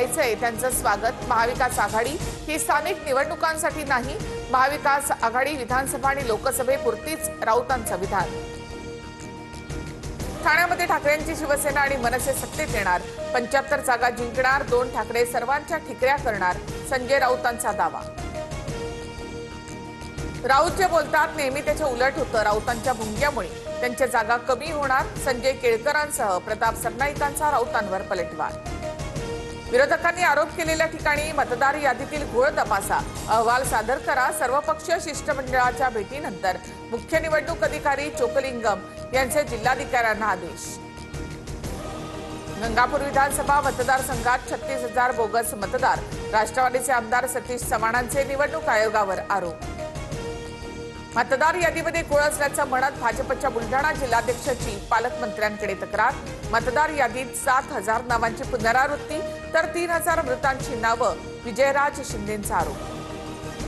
यायचंय त्यांचं स्वागत। महाविकास आघाडी ही स्थानिक निवडणुकांसाठी नाही, महाविकास आघाडी विधानसभा आणि लोकसभेपुरतीच राऊतांचं विधान। ठाण्यामध्ये ठाकरेंची शिवसेना आणि मनसे सत्तेत येणार, 75 जागा जिंकणार, 2 ठाकरे सर्वांच्या ठिकऱ्या करणार, संजय राऊतांचा दावा। राऊत जे बोलतात नेहमी त्याच्या उलट होतं। राऊतांच्या भुंग्यामुळे त्यांच्या जागा कमी होणार, संजय केळकरांसह प्रताप सरनाईकांचा राऊतांवर पलटवार। विरोधकांनी आरोप केलेल्या ठिकाणी मतदार यादीतील घोळ तपासा, अहवाल सादर करा। सर्वपक्षीय शिष्टमंडळाच्या भेटीनंतर मुख्य निवडणूक अधिकारी चोकलिंगम यांचे जिल्हाधिकाऱ्यांना आदेश। गंगापूर विधानसभा मतदारसंघात 36,000 बोगस मतदार, राष्ट्रवादीचे आमदार सतीश चव्हाणांचे निवडणूक आयोगावर आरोप। मतदार यादीमध्ये घोळ असल्याचं म्हणत भाजपच्या बुलढाणा जिल्हाध्यक्षाची पालकमंत्र्यांकडे तक्रार। मतदार यादीत 7,000 नावांची पुनरावृत्ती तर 3,000 मृतांची नावं, विजयराज शिंदेंचा आरोप।